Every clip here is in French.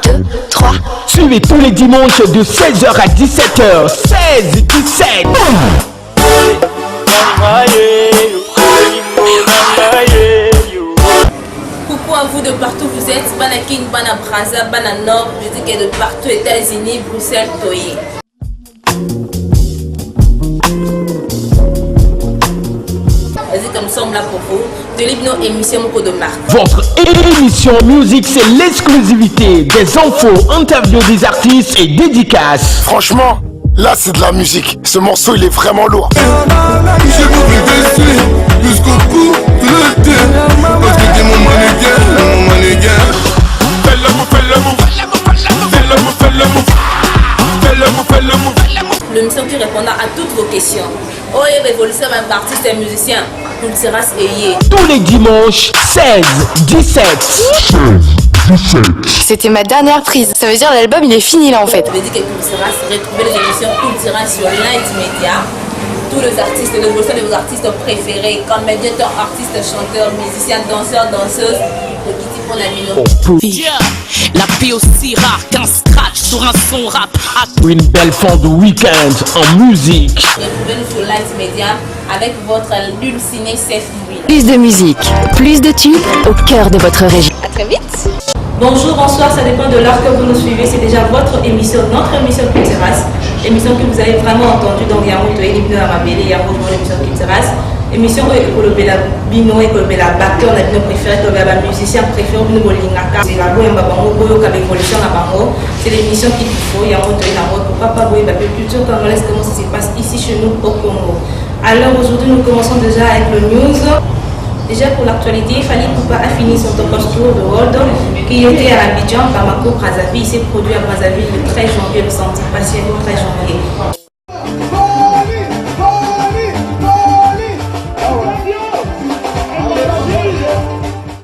2, 3. Suivez tous les dimanches de 16h à 17h. 16-17. Coucou à vous de partout vous êtes. Banakin, Banabraza, Bananor. Je dis que de partout, États-Unis, Bruxelles, Toye. Vas-y, comme nous sommes là pour vous. De l'hypno émission de marque. Votre émission musique, c'est l'exclusivité des infos, interviews des artistes et dédicaces. Franchement, là c'est de la musique. Ce morceau il est vraiment lourd. J'ai compris dessus jusqu'au bout de l'été. Parce que t'es mon mannequin. Fais le move, fais le move. Fais le move, fais le move. Fais le move, fais le move. L'émission qui répondra à toutes vos questions. Oh, et révolution, même artiste et musicien. Nous sera ayé. Tous les dimanches, 16-17. C'était ma dernière prise. Ça veut dire l'album il est fini là en fait. Je veux dire que vous sera retrouver les émissions Cultura sur Light Media. Tous les artistes, les versions de vos artistes préférés, comme médiateurs, artistes, chanteurs, musiciens, danseurs, danseuses. Le Kitty pour la mino. La paix aussi rare qu'un scratch sur un son rap. Une belle fin de week-end en musique. Retrouvez-nous sur Light Media avec votre Lul Ciné Safe Louis. Plus de musique, plus de tubes au cœur de votre région. À très vite. Bonjour, bonsoir, ça dépend de l'heure que vous nous suivez. C'est déjà votre émission, notre émission Culturas. Émission que vous avez vraiment entendue dans Yamoto et Libno Arabélé, Yamoto, l'émission Culturas. Émission où Ekolobela Bino, Ekolobela Backer, on a bien préféré, Ekolobela musicien préféré, Bino Bolingaka. C'est la Boye Mbabango, Boyo Kabévolution à Bango. C'est l'émission qu'il faut, Yamoto et Yamoto, pour Papa Boye, Babé Culture Congolaise, comment ça se passe ici chez nous au Congo. Alors aujourd'hui, nous commençons déjà avec le news. Déjà pour l'actualité, Fally Ipupa a fini son top tour de World qui était à Abidjan, Bamako, Brazzaville. Il s'est produit à Brazzaville le 13 janvier, le samedi passé le 13 janvier.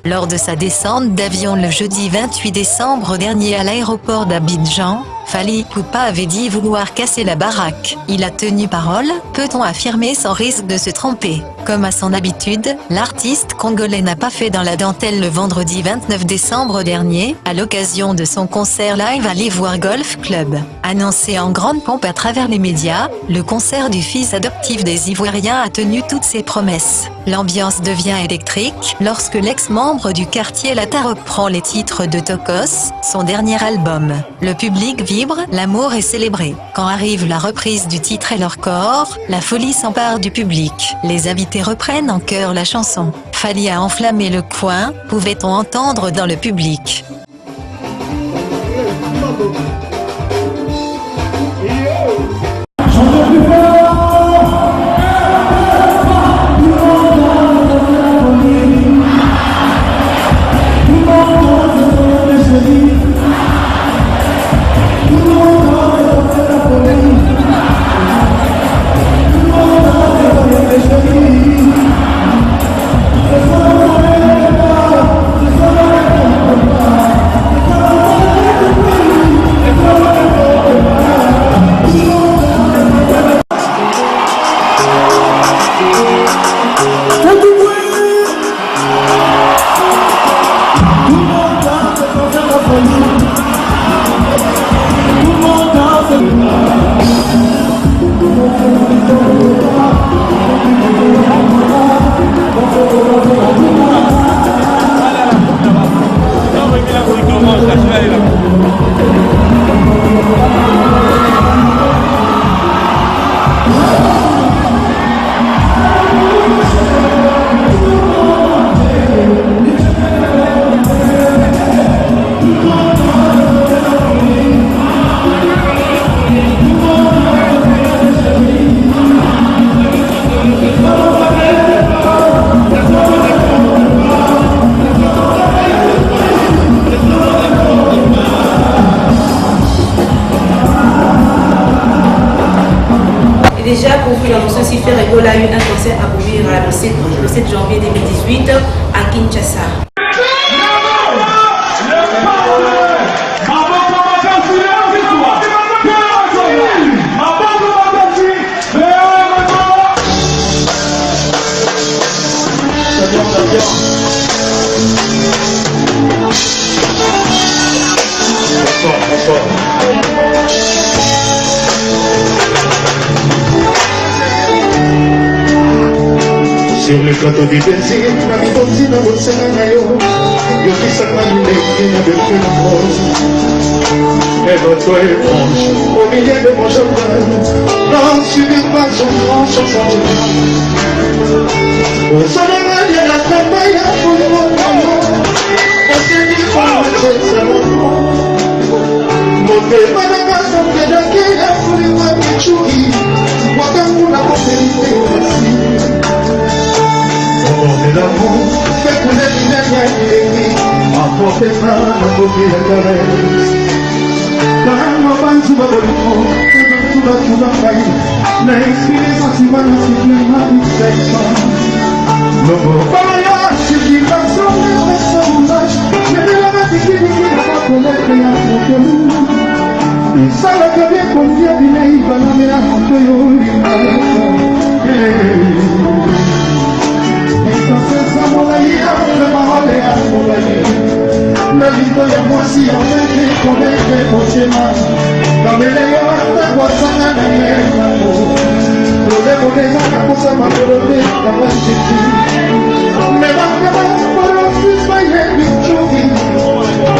Lors de sa descente d'avion le jeudi 28 décembre dernier à l'aéroport d'Abidjan, Fally Ipupa avait dit vouloir casser la baraque. Il a tenu parole, peut-on affirmer sans risque de se tromper. Comme à son habitude, l'artiste congolais n'a pas fait dans la dentelle le vendredi 29 décembre dernier, à l'occasion de son concert live à l'Ivoire Golf Club. Annoncé en grande pompe à travers les médias, le concert du fils adoptif des Ivoiriens a tenu toutes ses promesses. L'ambiance devient électrique lorsque l'ex-membre du quartier Lata reprend les titres de Tokos, son dernier album. Le public vibre, l'amour est célébré. Quand arrive la reprise du titre et leur corps, la folie s'empare du public. Les invités reprennent en chœur la chanson. Fally a enflammé le coin, pouvait-on entendre dans le public. Déjà, pour vous l'annoncer, Sifer Ebola a eu un concert à ouvrir le 7 janvier 2018 à Kinshasa. Sur le plateau du plaisir, la vie aussi dans votre scénario, yo qui s'accompagne avec une rose. Et votre éponge, au milieu de mon jardin, n'en subir pas son grand chanson. Au soleil, il y a la travail à pour mon amour. On s'est dit qu'on était seulement. Mon père m'a dit qu'on s'est dit qu'il a voulu voir mes chouris. Moi, quand vous la vérité aussi. Emportez l'amour, faites couler l'idée, emportez ça, emportez la caresse. Quand on va sur ma bonne tout va faillir. N'inspirez les sentiments, n'inspirez ma affection. Le mot voyage, c'est qui va sauver le personnage. Mais de la bâtisse qui va connaître et affronter nous. Il savait que bien combien il va l'amener à affronter. La vida ya mwasi omeke koneke motema kamele yo atakwasanga na yenamo lolemonezaka kosa makolo te kabaseki mebakaba kolosisa yebi cuki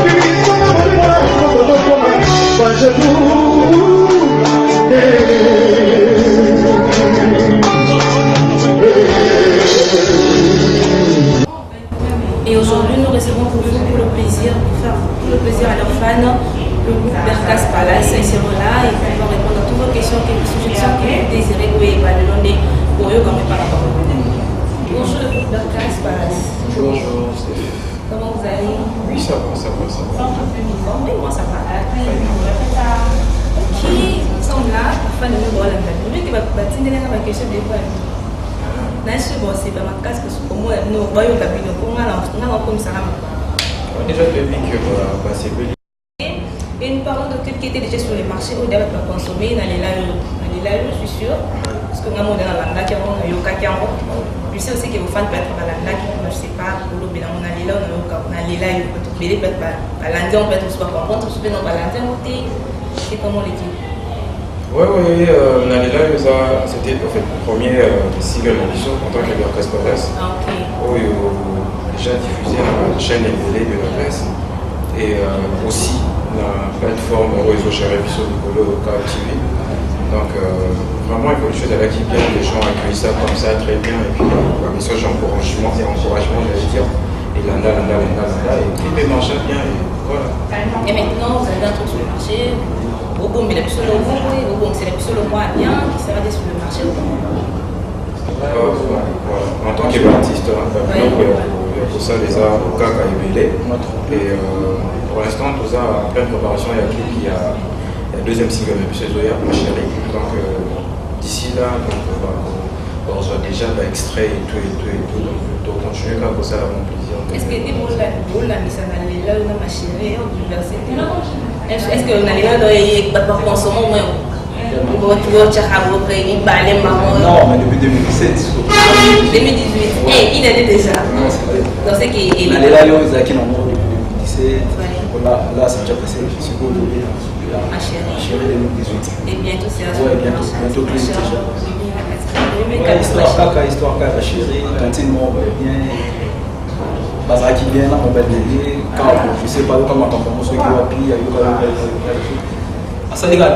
bimisona molema kokolokoma bajelu. Et aujourd'hui, nous recevons pour vous, pour le plaisir, à leurs fans, le groupe Berkas Palace. Ils seront là et ils vont répondre à toutes vos questions, quelques suggestions que vous désirez ou évaluer pour eux comme par rapport. Bonjour le groupe Berkas Palace. Bonjour. Comment vous allez? Oui, ça va. Oui, moi ça va. Qui sont là pour faire le même rôle? Lui qui va bâtir la question des fois. Nasi bosi ba makasi kusukomo no bayo kabino ko ngala ko misala. Déjà depuis que c'est venu. Et nous parlons de trucs qui étaient déjà sur les marchés où d'ailleurs pas consommer dans les lives, je suis sûr parce que ngamo dans la landa qui on yo kakiango. Je sais aussi que vos fans peuvent être dans la landa qui je sais pas pour le bien on a les là on a les lives peut être belé peut être pas landa on peut être soit comprendre soit non pas landa c'est comment les dire. Oui, Nalila, c'était en fait le premier single émission en tant que Berkas Palace. Où il a déjà diffusé la chaîne télé de la presse et aussi la plateforme réseau chez Révision du Polo TV. Donc vraiment, il faut que les choses allaient bien, les gens accueillent ça comme ça très bien et puis un message d'encouragement, j'allais dire. Et landa, et puis il marche bien et voilà. Et maintenant, vous avez un truc sur le marché. Au bout, mais c'est le mois bien qui sera sur le marché. En tant qu'artiste, pour ça, les arts au cas et pour l'instant, tout ça en pleine préparation. Il y a un clip, il y a le deuxième single de Zoya, ma chérie. Donc d'ici là, on reçoit déjà l'extrait et tout. Donc continuer comme ça, avec plaisir. Est-ce que vous la mise à là, ma chérie, l'université? Est-ce que vous allez là dans consommer au moins? Non, mais depuis 2017. 2018. Et il est déjà. Dans ce qui est. On allait là, ils ont qui dans 2017. Là, c'est déjà passé. Je suis aujourd'hui. Ma chérie 2018. Et bientôt, c'est la ouais, bientôt plus déjà. Histoire la chérie, cantine moi bien. Bazar qui vient là, on va l'aider. Quand je sais pas comment on se voit, puis il y a eu quand même. Ça dit qu'à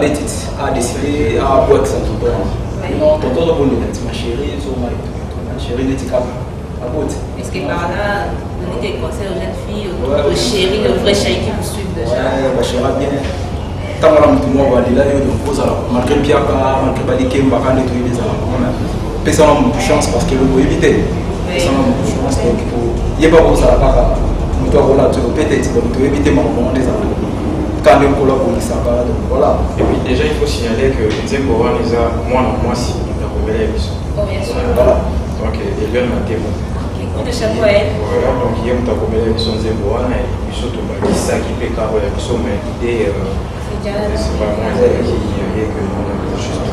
décider à boire ça tout le temps. Tonton de bonne ma chérie, ma chérie n'est pas à bout. Est-ce que par là, donner des conseils aux jeunes filles, aux chéris, le vrai chéri qui vous suivent déjà? Ouais, ma chérie bien. Tant que moi, on va aller là, il y a une pause malgré le pied, malgré pas les kéms, on va nettoyer les alarmes. Personne n'a beaucoup de chance parce que le mot éviter. Personne n'a beaucoup de chance. Il n'y a pas comme ça, on doit peut-être éviter des alarmes. Quand même pour ça, voilà. Et puis déjà il faut signaler que Zembora les a moi si la première émission. Voilà. Donc il vient de témoin. Voilà, donc il y a une première émission Zembora et puis surtout ça qui peut carrer l'émission, mais l'idée c'est vraiment que nous avons juste.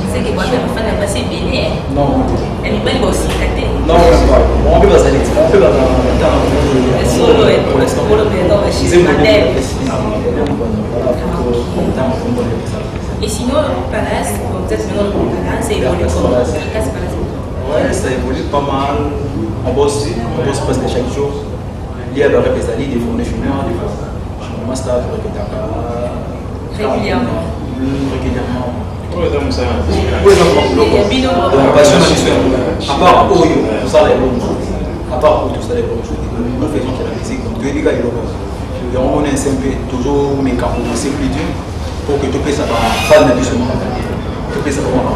Je sais que moi, je vais pas passer bien. Non. Elle est pas aussi tâtée. Non, on peut pas s'arrêter. On peut pas s'arrêter. Solo, pour l'instant, pour le bien, non, je suis Et sinon, le Palace, vous êtes maintenant le Palace, c'est évolué comment? Ouais, ça évolue pas mal. On bosse presque chaque jour. Il y a des représailles, des fois on est fumeurs, des fois je me master régulièrement. Pour les hommes, ça. Pour les hommes, à part Oyo, tout ça, à part tout ça, on fait de la musique. Donc, tous les gars, on est un simple, toujours mes campos, simplitude, pour que tu puisses avoir fan de ce moment. Tu puisses avoir.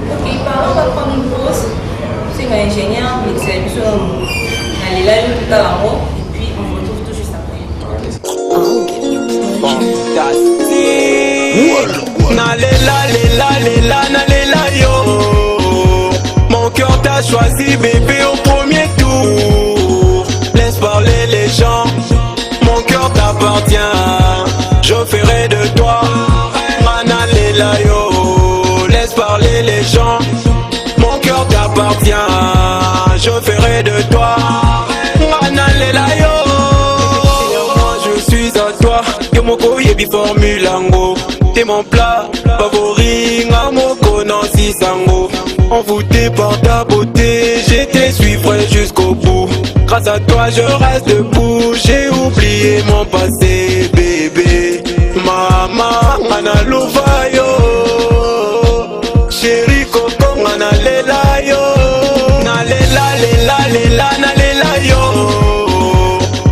Ok, parlons, on va prendre une pause. C'est un ingénieur, l'exécution, on est là, tout à l'heure, et puis on se retrouve tout juste après. Nalela yo. Mon cœur t'a choisi bébé au premier tour. Laisse parler les gens, mon cœur t'appartient. Je ferai de toi Nalela yo. Laisse parler les gens, mon cœur t'appartient. Je ferai de toi Nalela yo. Moi je suis à toi. Yomoko yebi formule ango. T'es mon plat favori, Ngamoko Nancy Sango. Envoûté par ta beauté, je te suivrai jusqu'au bout. Grâce à toi je reste debout, j'ai oublié mon passé, bébé. Maman, Mana Louvayo. Chérie Coco, Mana Lela yo. Nalela yo.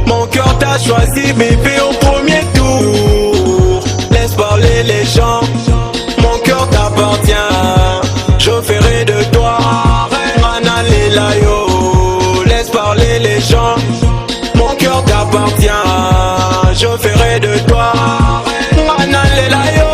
Mon cœur t'a choisi, bébé, au premier tour. Laisse parler les gens, mon cœur t'appartient. Je ferai de toi Nalela yo. Laisse parler les gens, mon cœur t'appartient. Je ferai de toi Nalela yo.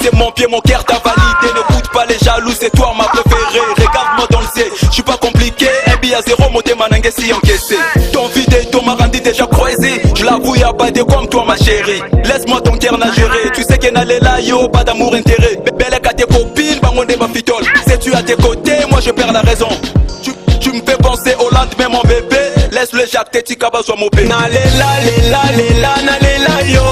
C'est mon pied, mon cœur t'a validé. N'écoute pas les jaloux, c'est toi ma préférée. Regarde-moi dans le ciel, je suis pas compliqué. Un billet à zéro, monter manangue si encaissé. Ton vidéo m'a rendu déjà croisé. Je l'avoue, y'a pas de comme toi ma chérie. Laisse-moi ton cœur n'a géré. Tu sais qu'elle n'allait là yo, pas d'amour intérêt. Belle qu'à tes copines, bangon de ma fitole. Si tu es à tes côtés, moi je perds la raison. Tu me fais penser au lendemain mon bébé. Laisse le Jacques Teti Kaba soit mon bébé. Nalela yo.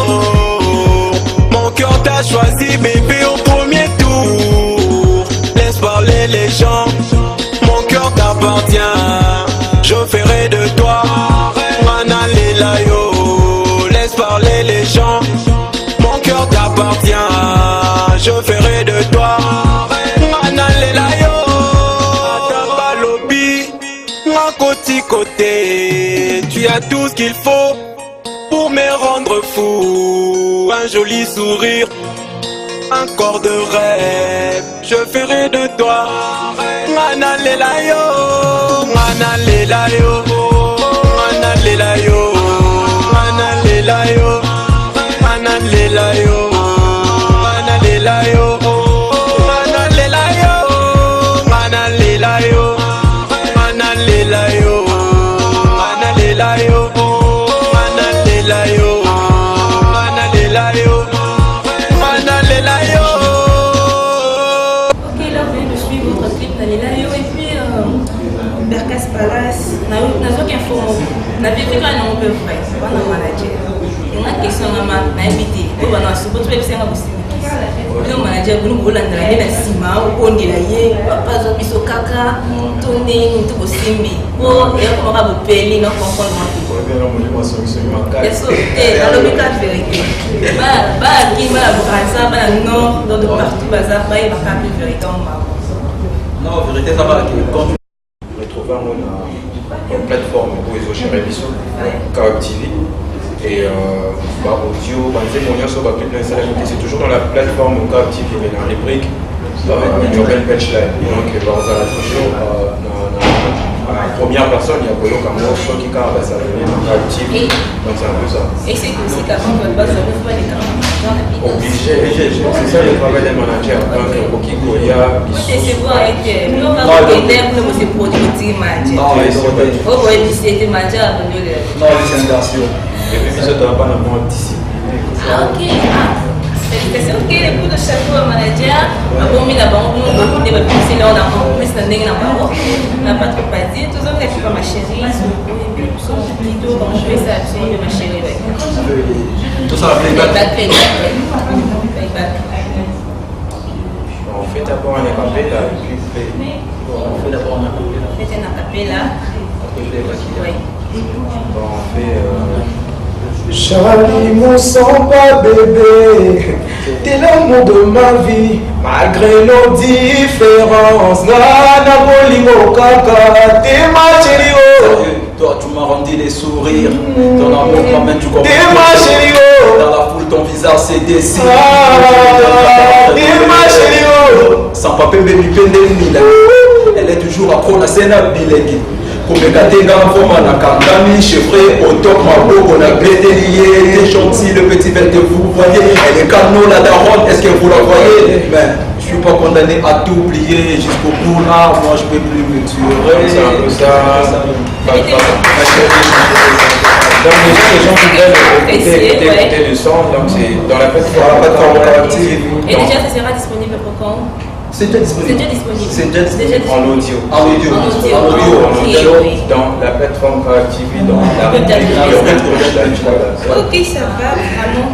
Mon cœur t'a choisi bébé au premier tour. Laisse parler les gens, mon cœur t'appartient. Je ferai de toi Nalela yo. Laisse parler les gens, mon cœur t'appartient. Je ferai de toi Nalela yo. Atabalobi, ma côté. Tu as tout ce qu'il faut pour me rendre fou. Un joli sourire, un corps de rêve. Je ferai de toi Nalela yo. Nalela yo. Nalela yo. Nalela yo. Nalela yo. Nalela yo. Nalela yo. Nalela yo. Nalela yo. Nalela yo. Nalela yo. Nalela yo. Nalela yo. Ok, là vous venez de suivre votre clip Nalela yo et puis Berkas Palace. Nazo qu'info, n'avez vu quand on peut faire, c'est pas un manager. Il y a une question à m'inviter. On va dans ce bout de web, c'est un aussi. Le manager, vous nous voulez aller dans le ciment, on dit là, papa, je suis au caca, tourner, tout au simbi. Oh, et on va vous payer, non, comprendre. Et dans le cas de vérité, bah, qui va vous ça, non, dans de partout, bah, ça va, il va pas plus vérité en bas. Non, en vérité, ça va. Quand retrouver une plateforme pour les autres émissions, Carib TV. Et audio, c'est toujours dans la plateforme Carib TV, mais dans les briques, une urbaine punchline. Donc, la première personne, il y a Polo Kamo, qui a ça dans Carib TV. Donc, c'est un peu ça. Et c'est aussi qu'avant votre base, vous pouvez les caméras. Obligé, c'est ça le travail des managers. Donc, Okiko, il y a. C'est quoi avec nous, on va vous aider pour nous produire manager. non, Oh, oui, c'était manager. non, c'est une version. Et puis, ça ne doit pas l'avoir anticipé. Ah, ok. Félicitations. Ok, les coups de chapeau au manager. Bon, mais d'abord, on va vous dire, c'est là, on a un peu standing dans le bas. On n'a pas trop pas dit. Tout ça, vous êtes pas ma chérie. Son vidéo, on fait ça, ma chérie. ça la playback. On fait d'abord un acapella et puis on fait d'abord un acapella. On fait un acapella. Oui. On fait. Charlie, mon sang pas bébé, t'es l'amour de ma vie, malgré nos différences. Nana Bolimo Kaka, t'es ma chérie. Toi, tu m'as rendu les sourires, ton amour m'amène du corps. T'es ma chérie. Dans la foule, ton visage s'est dessiné. T'es ma chérie. Sans papier, baby, elle est toujours à trop la scène à Bilegi. Komekatenga mfoma na kangami chevré au top maboko na bédélié. T'es gentil le petit bel que vous voyez. Elle est canon la daronne, est-ce que vous la voyez? Mais je suis pas condamné à tout oublier jusqu'au bout là. Moi je peux plus me tuer. C'est un peu ça. Donc déjà les gens qui veulent écouter le son, donc c'est dans la plateforme active. Et déjà ça sera disponible pour quand? C'est déjà disponible. C'est déjà disponible. En audio. Dans la plateforme TV, dans la ok, ça va vraiment.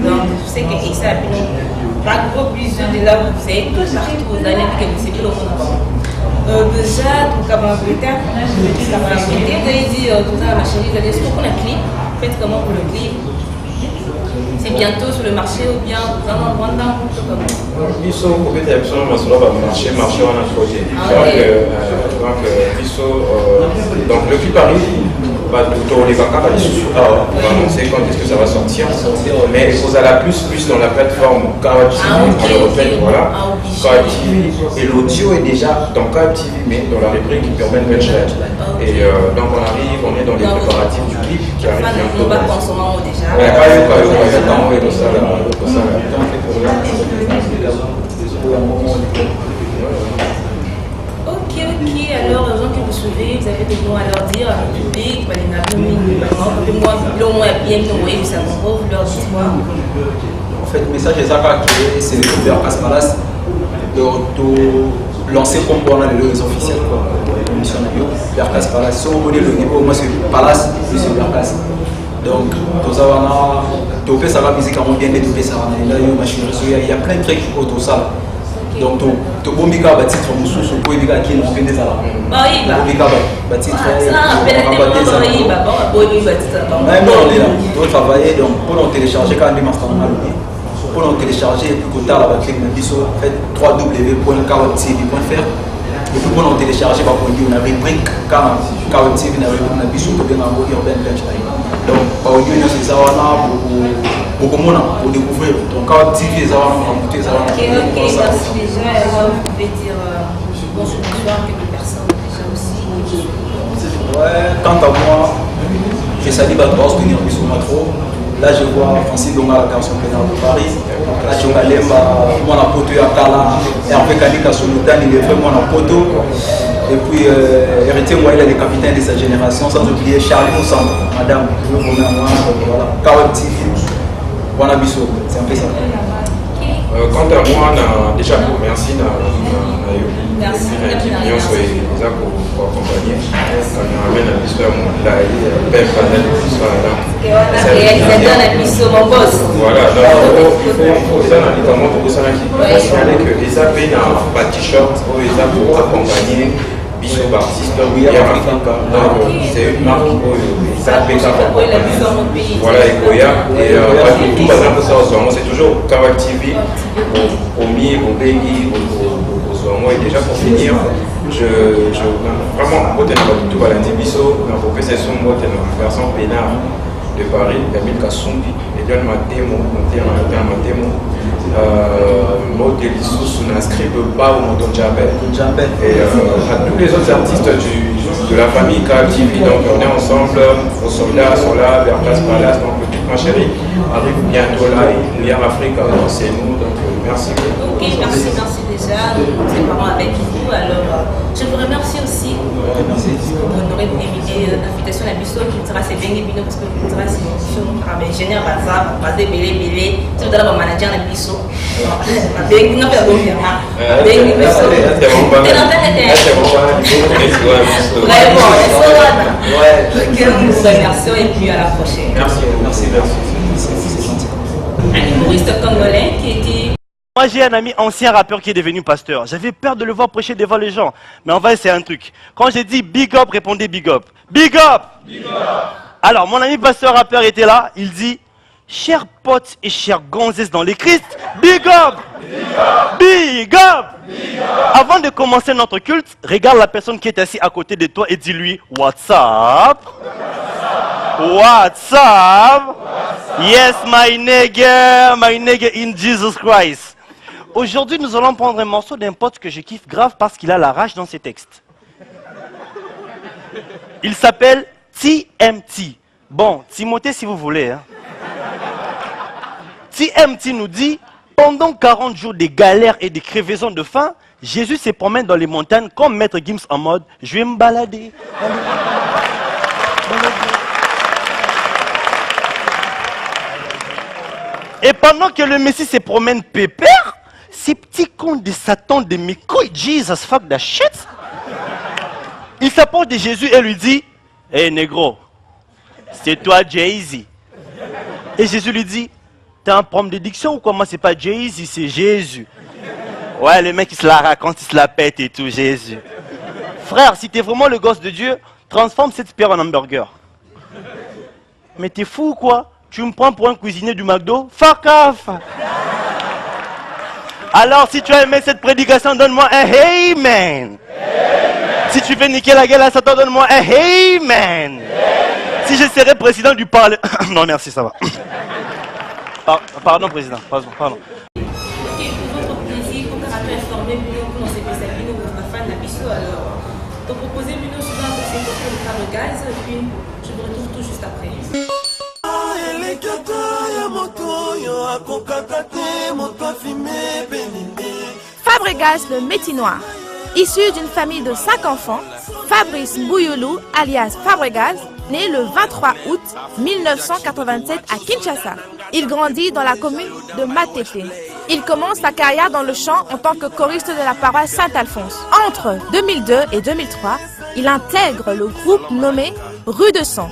Donc, je sais que ça pas gros plus de là vous savez tout partout vous allez que vous savez le monde. Déjà, donc à Angleterre, vous avez dit tout ça, ma chérie, vous avez dit qu'on a clip, faites comment pour le clip? C'est bientôt sur le marché ou bien vous en vendez un peu comme Biso, peut-être absolument marché on a projet. Donc le clip arrive, on les va annoncer quand est-ce que ça va sortir. Mais vous allez plus dans la plateforme Kawa TV, on le refait, voilà. Kawa TV, et l'audio est déjà dans Kawa TV, mais dans la rubrique Urban Venture. Et donc on arrive, on est dans les préparatifs du clip qui arrive bientôt. On va consommer déjà. Ok, alors les gens que vous suivez, vous avez des mots à leur dire à le public, vous allez m'appeler au moins bien que vous voyez, ça vous leur dites-moi. En fait, le message des Zaka c'est le groupe Verkas Palace de lancer comme on a les réseaux officiels. L'émission Verkas Palace, si on connaît le niveau, moi c'est Palace, puis c'est Verkas. Donc, il y a musique à mon bien, il y a plein de trucs autour de ça. Donc, tu as un titre, tu as un titre, travailler donc pour nous télécharger quand même pour nous télécharger et puis côté la batterie en fait www.kawattv.fr et puis pour nous télécharger on a rubrique Kawattv na rubrique na biso to bien en Urban Venture. Donc par audio c'est ça on a beaucoup pour découvrir donc Kawattv ça on a écouter ça. Ok, déjà vous pouvez dire bonjour quelques personnes déjà aussi. Ouais, quant à moi, je salue Batros venir au Bissomatro. Là, je vois Francis Donga, la garçon pénal de Paris. Là, je vois Lemba, mon apoto Yakala, Hervé Kanika Solotan, il est vraiment mon apoto. Et puis, héritier, moi, il est le capitaine de sa génération, sans oublier Charlie Moussan, madame, voilà, Kawa TV, voilà Bisso, c'est un peu ça. Quant à moi, déjà merci Nyonso eza koaccompagner on amène na biso ya molai pe panel biso réalisateur na biso mon boss. Voilà, donc eza na likambo tokosalaki signale que eza mpe na bat-t-shirt oyo eza koaccompagner biso baartiste ya afrika. Donc c'est une marque oyo eza mpe kaka voilà ekoya et tout baza mposa ozwango c'est toujours Kawa TV omi bobengi moi et déjà pour finir, vraiment, moi, tout à l'Antibiso, dans la profession, moi, dans la version pénale de Paris, Camille Kassumbi, et donne ma démo, moi, de l'Issous, on n'inscrit pas au Moton Djabel. Et tous les autres artistes de la famille KTV, donc on est ensemble, aux soldats sont là, Verkas Palace, donc toute ma chérie arrive bientôt là, il y a Afrique, c'est nous, donc Merci. Ok, merci déjà. Nous sommes parents avec vous. Alors, je vous remercie aussi pour honorer l'invitation à la Bisso qui sera c'est bien bino parce que qui sera c'est un ingénieur bazar, basé belé, c'est dans le manager de Bisso. Avec nous pas bien. Avec nous Bisso. Merci et puis à la prochaine. Merci. Un humoriste congolais qui était... Moi j'ai un ami ancien rappeur qui est devenu pasteur. J'avais peur de le voir prêcher devant les gens. Mais on va essayer un truc. Quand j'ai dit big up, répondez big up. Big up! Big up! Alors mon ami pasteur rappeur était là. Il dit, chers potes et chers gonzesses dans les Christ, big up! Big up! Big up! Big up! Avant de commencer notre culte, regarde la personne qui est assise à côté de toi et dis-lui, what's up? What's up? Yes, my nigga in Jesus Christ. Aujourd'hui, nous allons prendre un morceau d'un pote que je kiffe grave parce qu'il a la rage dans ses textes. Il s'appelle TMT. Bon, Timothée si vous voulez. Hein. TMT nous dit, pendant 40 jours de galères et de crevaisons de faim, Jésus se promène dans les montagnes comme Maître Gims en mode, je vais me balader. Et pendant que le Messie se promène pépère, ces petits cons de Satan de mes couilles, Jesus fuck that shit, il s'approche de Jésus et lui dit, hey négro, c'est toi Jay-Z. Et Jésus lui dit, t'as un problème de diction ou quoi? Moi c'est pas Jay-Z, c'est Jésus. Ouais, le mec il se la raconte, il se la pète et tout, Jésus. Frère, si t'es vraiment le gosse de Dieu, transforme cette pierre en hamburger. Mais t'es fou ou quoi? Tu me prends pour un cuisinier du McDo? Fuck off! Alors, si tu as aimé cette prédication, donne-moi un hey man. Si tu veux niquer la gueule à Satan, donne-moi un hey man. Si je serais président du Parlement... Non, merci, ça va. Pardon, président. Pardon. Ok, pour votre plaisir, pour caractère informé, pour nos spécialistes, votre fan de la Bisso, alors, donc proposez-nous souvent pour ces copains de faire le gaz, puis je vous retrouve tout juste après. Fabregas le Métinoir. Issu d'une famille de 5 enfants, Fabrice Mbouyoulou, alias Fabregas, né le 23 août 1987 à Kinshasa. Il grandit dans la commune de Matete. Il commence sa carrière dans le chant en tant que choriste de la paroisse Saint-Alphonse. Entre 2002 et 2003, il intègre le groupe nommé Rue de Sang.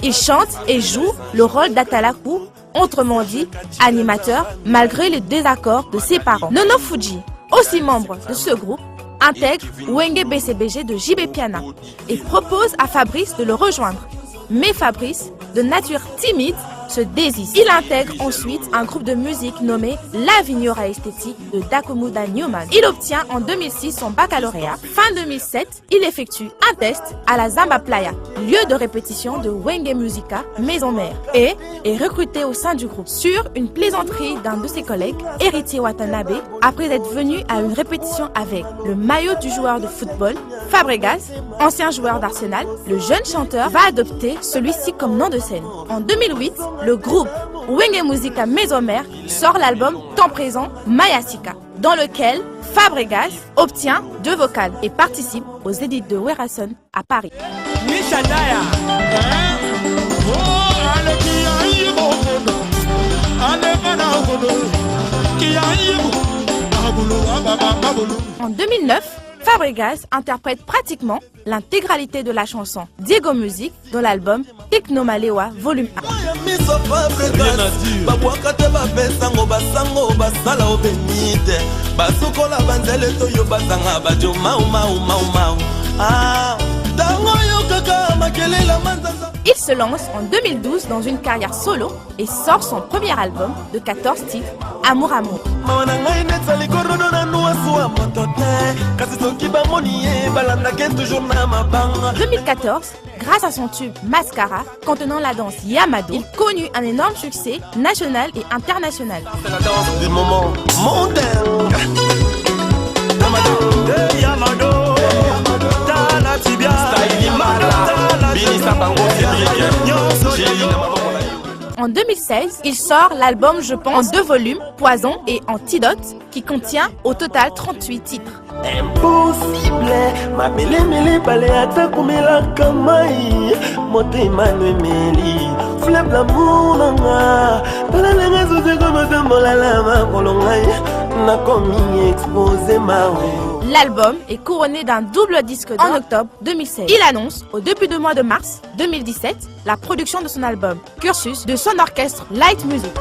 Il chante et joue le rôle d'Atalakou, autrement dit animateur, malgré les désaccords de ses parents. Nono Fuji, aussi membre de ce groupe, intègre Wenge BCBG de JB Piana et propose à Fabrice de le rejoindre. Mais Fabrice, de nature timide, se désiste. Il intègre ensuite un groupe de musique nommé La Vignora Esthétique de Dakomuda Newman. Il obtient en 2006 son baccalauréat. Fin 2007, il effectue un test à la Zamba Playa, lieu de répétition de Wenge Musica, maison mère, et est recruté au sein du groupe. Sur une plaisanterie d'un de ses collègues, Héritier Watanabe, après être venu à une répétition avec le maillot du joueur de football, Fabregas, ancien joueur d'Arsenal, le jeune chanteur va adopter celui-ci comme nom de scène. En 2008, le groupe Wenge Musica Maison Mère sort l'album Temps Présent Mayasika, dans lequel Fabregas obtient 2 vocales et participe aux édits de Werason à Paris. En 2009, Fabregas interprète pratiquement l'intégralité de la chanson Diego Music dans l'album Techno Malewa Volume 1. Il se lance en 2012 dans une carrière solo et sort son premier album de 14 titres, Amour Amour. En 2014, grâce à son tube Mascara, contenant la danse Yamado, il connut un énorme succès national et international. C'est la danse du moment mondain. En En 2016, il sort l'album Je pense en 2 volumes, Poison et Antidote, qui contient au total 38 titres. Impossible, ma belle mele balé ata kumela kamai, motema nemeli, flip l'amour nanga, la lenga zoze comme zambola la ma kolongai, na komi exposé ma we. L'album est couronné d'un double disque d'or en octobre 2016. Il annonce au début du mois de mars 2017 la production de son album Cursus de son orchestre Light Music.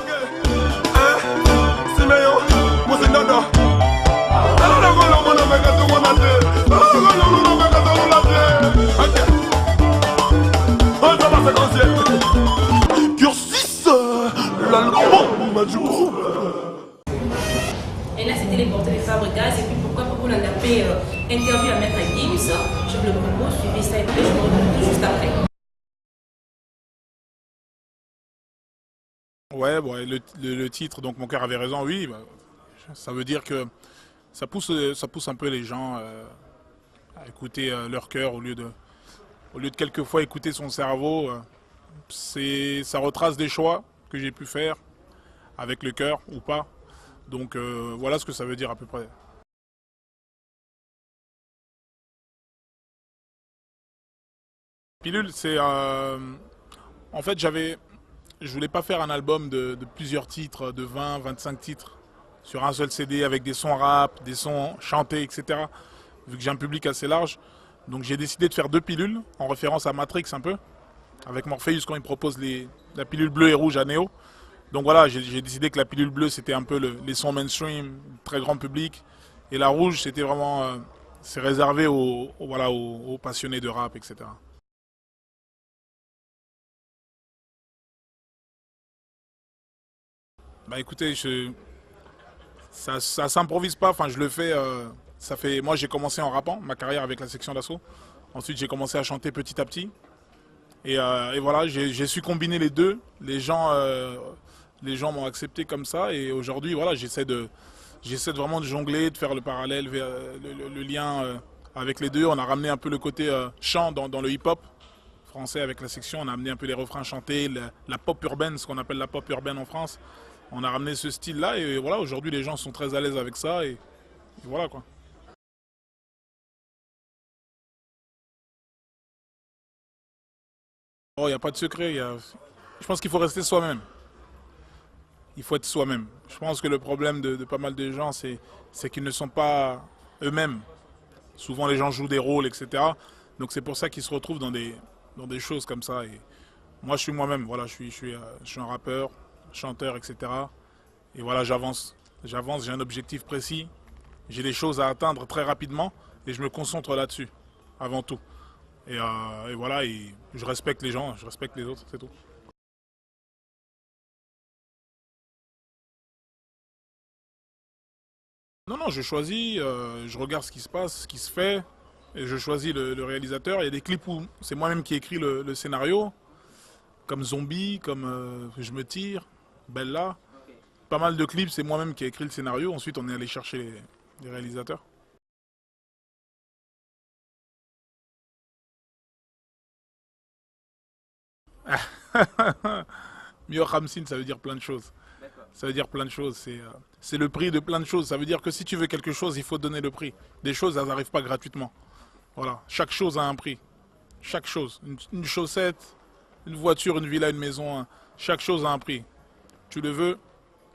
Cursus, l'album du groupe. Et là, c'était les portraits de Fabregas. Et puis, pourquoi on a fait interview à Maître Gibbs. Je vous le propose, suivez ça et puis je me retrouve tout juste après. Ouais, bon, le titre, donc Mon cœur avait raison, oui. Bah, ça veut dire que ça pousse un peu les gens à écouter leur cœur au lieu de quelquefois écouter son cerveau. Ça retrace des choix que j'ai pu faire avec le cœur ou pas. Donc voilà ce que ça veut dire à peu près. Pilule, c'est... en fait, je voulais pas faire un album de plusieurs titres, de 20, 25 titres, sur un seul CD avec des sons rap, des sons chantés, etc. Vu que j'ai un public assez large. Donc j'ai décidé de faire 2 pilules, en référence à Matrix un peu, avec Morpheus quand il propose la pilule bleue et rouge à Neo. Donc voilà, j'ai décidé que la pilule bleue c'était un peu les sons mainstream, très grand public. Et la rouge c'était vraiment, c'est réservé aux passionnés de rap, etc. Bah écoutez, ça s'improvise pas, enfin je le fais, moi j'ai commencé en rappant, ma carrière avec la section d'assaut. Ensuite j'ai commencé à chanter petit à petit. Et voilà, j'ai su combiner les deux. Les gens m'ont accepté comme ça et aujourd'hui voilà, j'essaie vraiment de jongler, de faire le parallèle, le lien avec les deux. On a ramené un peu le côté chant dans le hip-hop français avec la section. On a amené un peu les refrains chantés, la pop urbaine, ce qu'on appelle la pop urbaine en France. On a ramené ce style-là et voilà, aujourd'hui les gens sont très à l'aise avec ça et voilà quoi. Oh, il n'y a pas de secret. Je pense qu'il faut rester soi-même. Il faut être soi-même. Je pense que le problème de pas mal de gens, c'est qu'ils ne sont pas eux-mêmes. Souvent les gens jouent des rôles, etc. Donc c'est pour ça qu'ils se retrouvent dans des choses comme ça. Et moi je suis moi-même. Voilà, je suis un rappeur, chanteur, etc. Et voilà, j'avance, j'ai un objectif précis, j'ai des choses à atteindre très rapidement et je me concentre là-dessus, avant tout. Et voilà, et je respecte les gens, je respecte les autres, c'est tout. Non, je choisis, je regarde ce qui se passe, ce qui se fait, et je choisis le réalisateur. Il y a des clips où c'est moi-même qui écris le scénario, comme Zombie, comme Je me tire, Bella. Pas mal de clips, c'est moi-même qui ai écrit le scénario. Ensuite, on est allé chercher les réalisateurs. Mio Ramsin, ça veut dire plein de choses. Ça veut dire plein de choses. C'est le prix de plein de choses. Ça veut dire que si tu veux quelque chose, il faut donner le prix. Des choses, elles n'arrivent pas gratuitement. Voilà. Chaque chose a un prix. Chaque chose. Une chaussette, une voiture, une villa, une maison. Chaque chose a un prix. Tu le veux,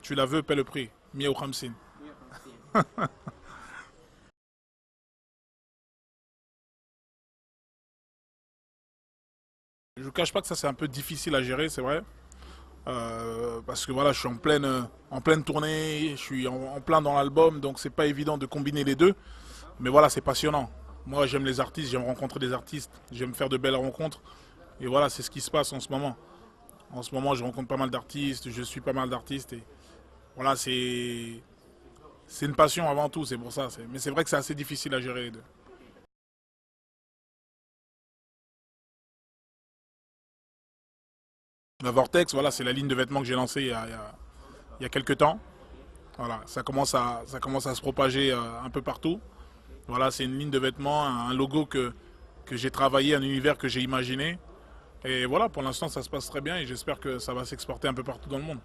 tu la veux, paie le prix. Mio Ramsin. Je ne cache pas que ça c'est un peu difficile à gérer, c'est vrai. Parce que voilà, je suis en pleine tournée, je suis en plein dans l'album, donc c'est pas évident de combiner les deux. Mais voilà, c'est passionnant. Moi j'aime les artistes, j'aime rencontrer des artistes, j'aime faire de belles rencontres. Et voilà, c'est ce qui se passe en ce moment. En ce moment, je rencontre pas mal d'artistes, je suis pas mal d'artistes. Et voilà, c'est une passion avant tout, c'est pour ça. Mais c'est vrai que c'est assez difficile à gérer les deux. La Vortex, voilà, c'est la ligne de vêtements que j'ai lancée il y a quelques temps. Voilà, ça commence à se propager un peu partout. Voilà, c'est une ligne de vêtements, un logo que j'ai travaillé, un univers que j'ai imaginé. Et voilà, pour l'instant, ça se passe très bien et j'espère que ça va s'exporter un peu partout dans le monde.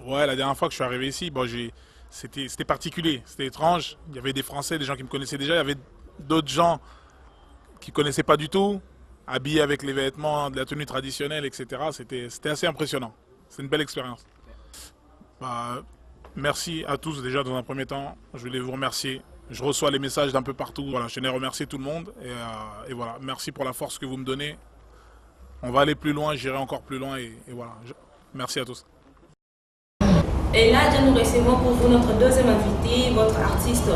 Ouais, la dernière fois que je suis arrivé ici, bon, c'était particulier, c'était étrange. Il y avait des Français, des gens qui me connaissaient déjà, il y avait d'autres gens qui ne connaissaient pas du tout, habillés avec les vêtements de la tenue traditionnelle, etc. C'était assez impressionnant. C'est une belle expérience. Bah, merci à tous déjà dans un premier temps. Je voulais vous remercier. Je reçois les messages d'un peu partout. Voilà, je tenais à remercier tout le monde. Et voilà, merci pour la force que vous me donnez. On va aller plus loin, j'irai encore plus loin. Et voilà, merci à tous. Et là, nous recevons pour vous notre deuxième invité, votre artiste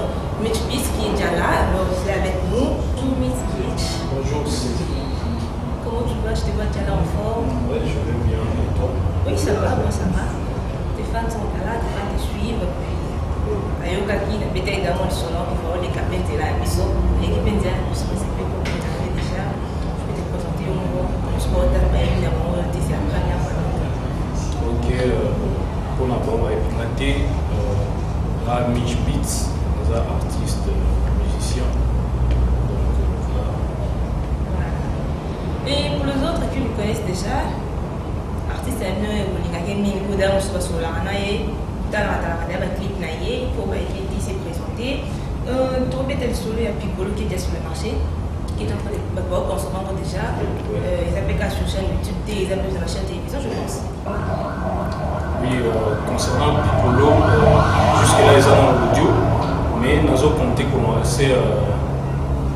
Mitch Beats qui est déjà là. Alors, vous êtes avec nous. Bonjour Mitch Beats. Bonjour Cécile. Comment tu vas? Je te vois déjà là en forme. Oui, je vais bien. Et toi? Oui, ça va, moi ça va. Tes fans sont là, tes fans te suivent. Ayoka qui n'a pas également le son, il faut les capter là. L'équipe indienne, je sais pas comment tu as fait déjà. Je vais te présenter au moment où je me retrouve évidemment, c'est la première fois. Ok, pour la première fois, là, Mitch Beats, nous artiste, musicien. Donc voilà. Et pour les autres qui nous connaissent déjà, artiste est venu au Ligagemi, il faut sur la Ranae, dans la clip Naye, il faut s'est présenté. Trop bête le solo, il y a Piccolo qui est déjà sur le marché, qui est en train de qu'on se vend déjà. Ils appellent sur la chaîne YouTube, ils appellent sur la chaîne télévision, je pense. Oui, concernant Piccolo, jusque-là, ils ont l'audio, mais nous avons compté qu'on a assez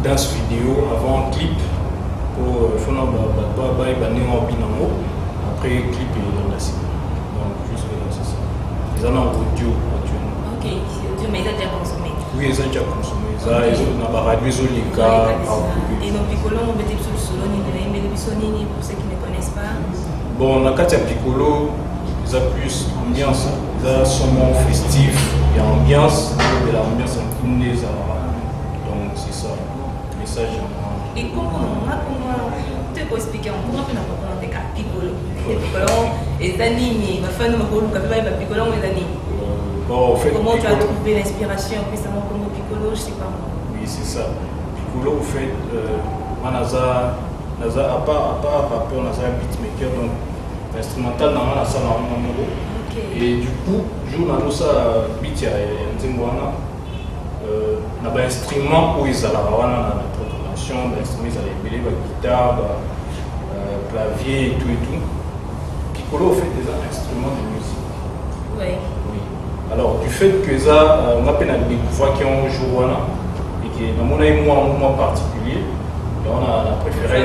danse vidéo avant clip pour faire après clip et dans la cible. Donc, jusque-là, c'est ça. Ils ont l'audio actuellement. Ok, c'est audio, mais ils ont déjà consommé. Oui, ils ont déjà consommé. Ils ont radio, ils ont les cas. Et donc, Piccolo, on met sur le solo, pour ceux qui ne connaissent pas. Bon, on a quand Piccolo. Ils ont plus ambiance, ils ont sûrement festif, il y a ambiance, de l'ambiance en Guinée, donc c'est ça, le message. Et comment tu peux expliquer, comment tu peux comprendre des cas Piccolo, les animés, ma femme me roule, quand même Piccolo, les animés. Bon, en fait, comment tu as trouvé l'inspiration, puissamment comme Piccolo, je sais pas. Oui, c'est ça. Piccolo, en fait, on a à part rappeur, on a un beatmaker, donc instrumental dans la salle en numéro. Et du coup, jour dans ça beat il y a un instrument où ils allaient avoir la programmation, l'instrument ils allaient mêler la guitare, clavier et tout. Piccolo fait des instruments de musique. Oui. Alors du fait que ça, on a peine à découvrir qui ont joué et qui est un moment particulier. On a préféré,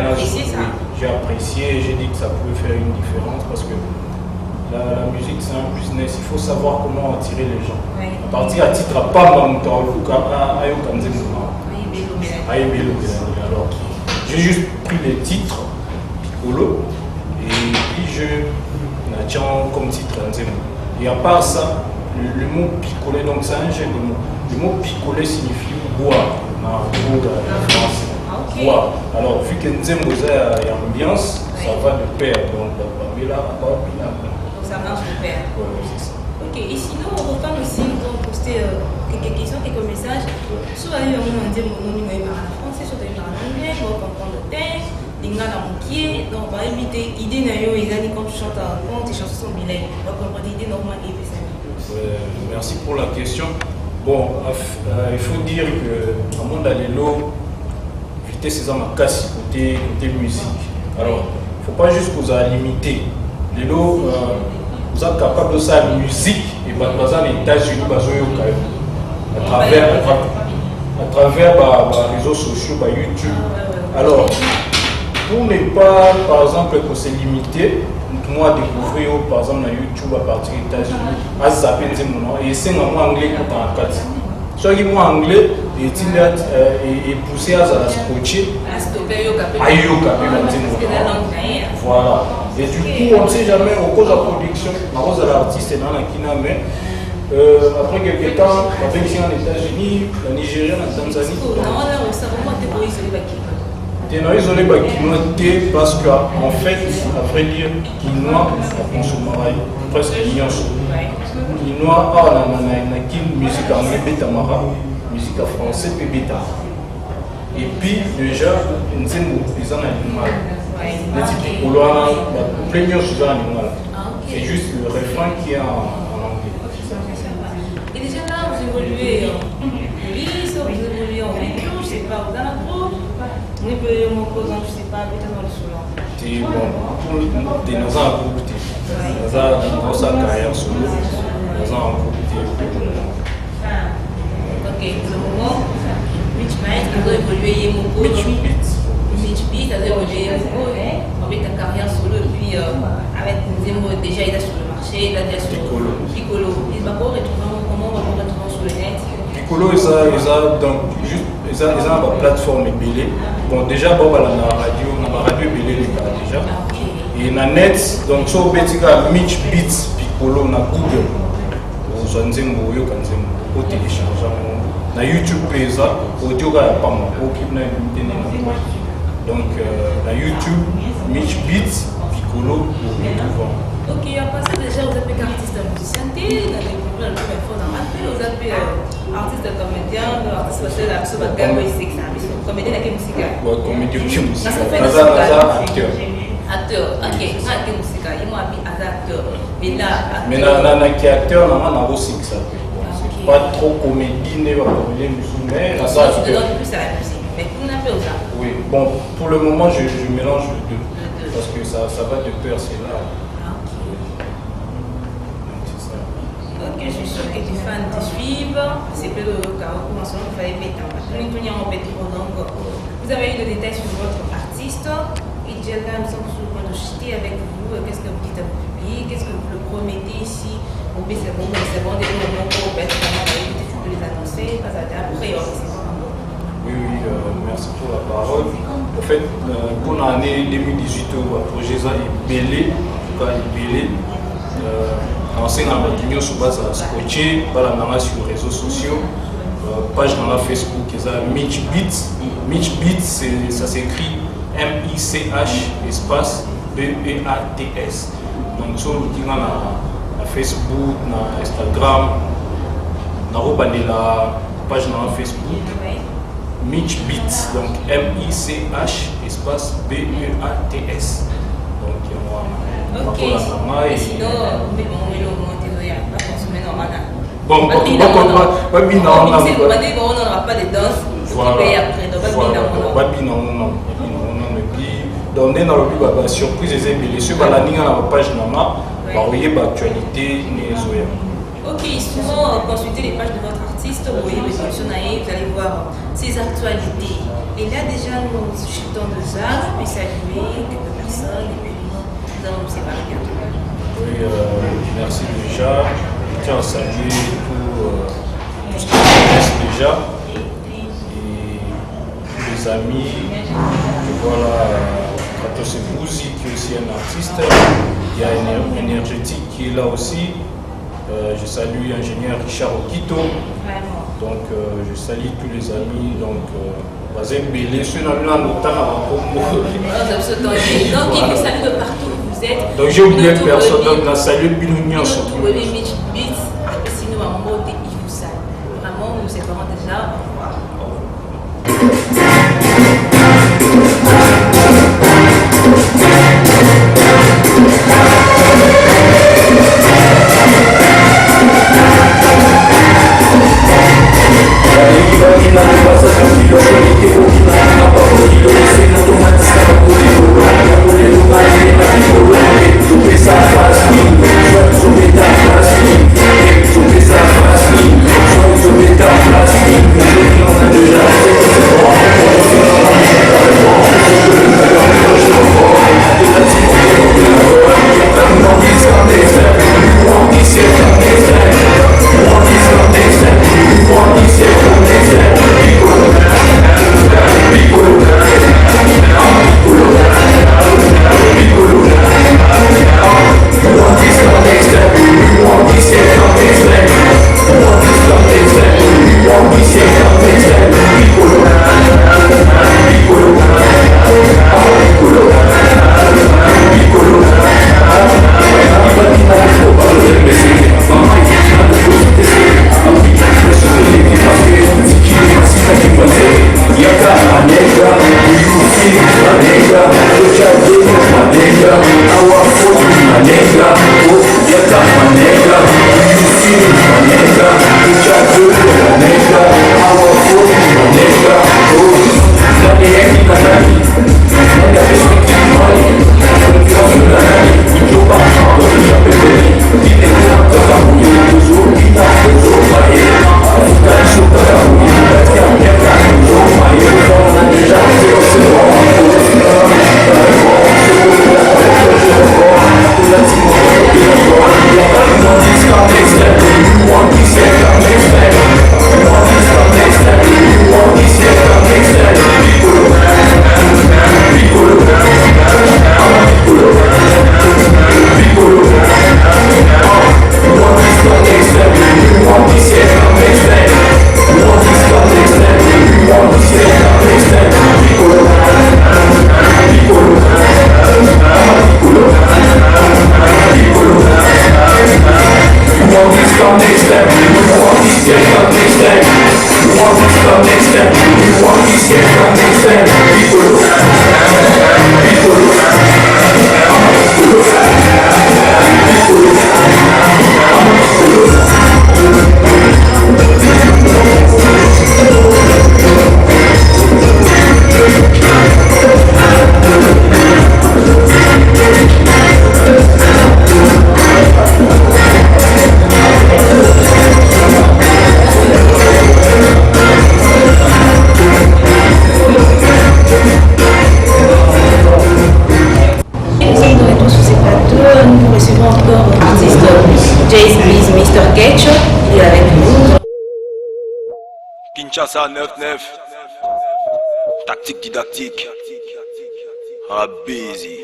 j'ai apprécié, j'ai dit que ça pouvait faire une différence parce que la musique c'est un business, il faut savoir comment attirer les gens. Oui. À partir à titre à pas alors j'ai juste pris les titres Piccolo et puis je tiens comme titre et à part ça, le mot picolé, donc c'est un jeu de mots. Le mot picolé signifie boire en français. Wow. Alors, vu que nous avons une ambiance, ça va de pair. Donc, ça marche de pair. Oui, c'est ça. Ok, et sinon, on refait aussi, nous avons posté quelques questions, quelques messages. Soit il y a un dit mon nom est en français, soit il y a en anglais, on va comprendre le texte, il y a un pied, donc on va éviter l'idée quand tu chantes, quand tes chansons sont bilingues, on va comprendre l'idée normale et ça. Merci pour la question. Bon, il faut dire que dans le monde d'Alélo, c'est ma casse côté musique. Alors, il ne faut pas juste vous limiter. Les lots, vous êtes capable de ça la musique et dans les États-Unis, à travers les réseaux sociaux, YouTube. Alors, pour ne pas, par exemple, que c'est limité, moi découvrir par exemple YouTube à partir des États-Unis, à zapper et c'est en anglais pour en 4. Soit qui moi anglais et pousser à scotcher voilà. Et du coup on ne sait jamais au cause de la production à cause de l'artiste dans la Kina mais après quelques temps avec ici en États-Unis, la Nigeria, la Tanzanie t'es isolé parce qu'en fait, à vrai dire, Kinois, on consomme presque ignorant. Kinois, on a une musique en Bétamara, musique française et bêta. Et puis déjà, nous sommes des animaux. C'est juste le refrain qui est en anglais. Et déjà là, vous évoluez en police, vous évoluez en véhicule, je sais pas, vous avez un groupe, vous évoluez en causant, je sais pas, peut-être dans le solo. C'est bon, tu es dans un groupe, tu es dans sa carrière solo, dans un groupe. Ok, pour le moment, Mitch Beat, vous avez évolué Yemoko. Mitch Beat, vous avez évolué Yemoko, avec ta carrière solo, et puis avec Nzembo, déjà il est sur le marché, il a déjà sur Piccolo. Il va pas retrouver, comment on va retrouver sur le net? Piccolo, ils ont une plateforme ébélée. Bon, déjà, bon, dans la radio ébélée, les gars, déjà. Et dans net, donc, sur le Mitch Beats, Piccolo, dans Google. Vous avez Nzembo, vous avez télécharger. Dans YouTube, audio, pas moi, donc, dans YouTube, Mitch Beats, Piccolo, ok, après ça, déjà, vous avez artiste musicien, vous avez artiste comédien, artiste comédien avec musique. Oui, comédien qui musique. Acteur, ok, acteur musique, il m'a mis acteur. Mais là, acteur, on a aussi ça. Pas trop comédie, mais mais plus à la musique. Mais pour n'a pas ça. Oui, bon, pour le moment, je mélange les deux. Parce que ça va de pair, c'est là. Ok, je suis sûr que tes fans te suivent. C'est peu le cas où commençons à faire des bêtas. Vous avez eu des détails sur votre artiste. Et déjà là, nous sommes sur le point de chuter avec vous. Qu'est-ce que vous dites à vos publics? Qu'est-ce que vous le promettez ici? Bon, c'est bon, des moments pour les annoncer. Après, oui, merci pour la parole. En fait, pour l'année 2018, le projet est belé, en tout cas, il est belé. Lancé dans la réunion sur base à Scotché, sur les réseaux sociaux, page dans la Facebook, qui est Mitch Beats. Mitch Beats, ça s'écrit M-I-C-H espace B-E-A-T-S. Donc, sur le Facebook, na Instagram, na la page dans Facebook. Mitch Beats, donc M-I-C-H espace B-E-A-T-s. Donc ok, sinon, bon, on n'aura pas de danse. Donc, dans le surprise, sur la page actualité. Ok, souvent consultez les pages de votre artiste, vous voyez l'évolution, vous allez voir ses actualités. Et là déjà nous chutons de ça, je vais saluer quelques personnes et puis nous allons nous séparer bientôt. Oui, merci déjà. Je tiens à saluer tout ce que je connais déjà. Et tous les amis. Je vois là Kratos Bouzi qui est aussi un artiste. Il y a Énergétique qui est là aussi. Je salue l'ingénieur Richard Okito. Donc je salue tous les amis. Donc Belé, ceux dans le donc il vous salue de partout où vous êtes. Donc j'ai oublié personne, donc on a salué Bilounian surtout. Vous pouvez Mitch Beats, sinon à mon mot, il vous salue. Vraiment, nous séparons déjà. Déjà Kinshasa 9-9. Tactique didactique. Busy.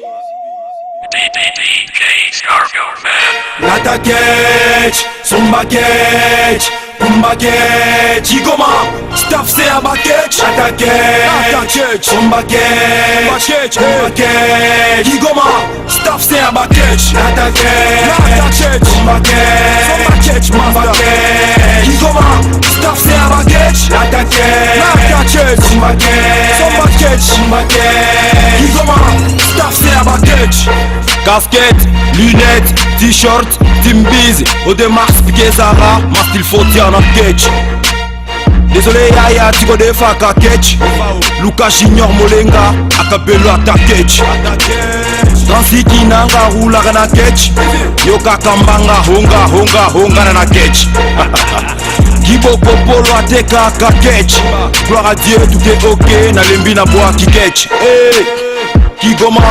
Lata Ketch, Somba Ketch, Kumba Ketch, Igoma, Staff c'est à Baketch, Lata Ketch, Somba Ketch, Kumba Ketch, Igoma, Staff c'est à Baketch, Lata Ketch, Somba Ketch, Mamba Ketch, Igoma, Staff c'est à Baketch, Lata Ketch, Somba Ketch, Igoma, Staff c'est à Baketch. Casquette, lunettes, t-shirt, team biz, au démarche piqué Zara, ma style faut dire en catch. Désolé Yaya, tu connais Faka Ketch. Lucas Junior Molenga, Akabelo Ataketch. Transiki Nanga Rula Rana Ketch. Yoka Kambanga, Honga Rana Ketch. Gibo Popolo Ateka Kaketch. Gloire à Dieu, tout est ok, Nalembi Naboa Kiketch. Hey, Kigoma.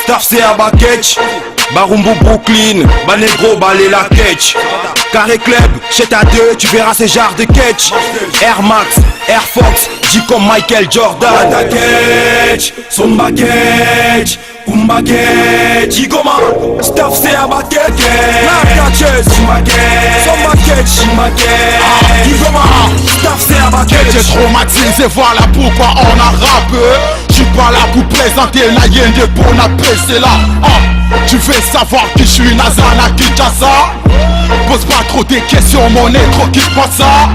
Staff c'est à Baketch, Barumbu Brooklyn, Banegro Balela Ketch. Carré Club, chez ta 2, tu verras ces genres de catch. Air Max, Air Fox, J comme Michael Jordan. Lata Ketch, Somba Ketch, Kumba Ketch, Igoma, Staff c'est à Baketch. Lata Ketch, Somba Ketch, Igoma, Staff c'est à Baketch. J'ai traumatisé, voilà pourquoi on a rappé. J'suis pas là pour présenter la yende pour la c'est là. Tu veux savoir qui je suis, Nazana Kinshasa. Pose pas trop des questions, mon négro qui passe ça.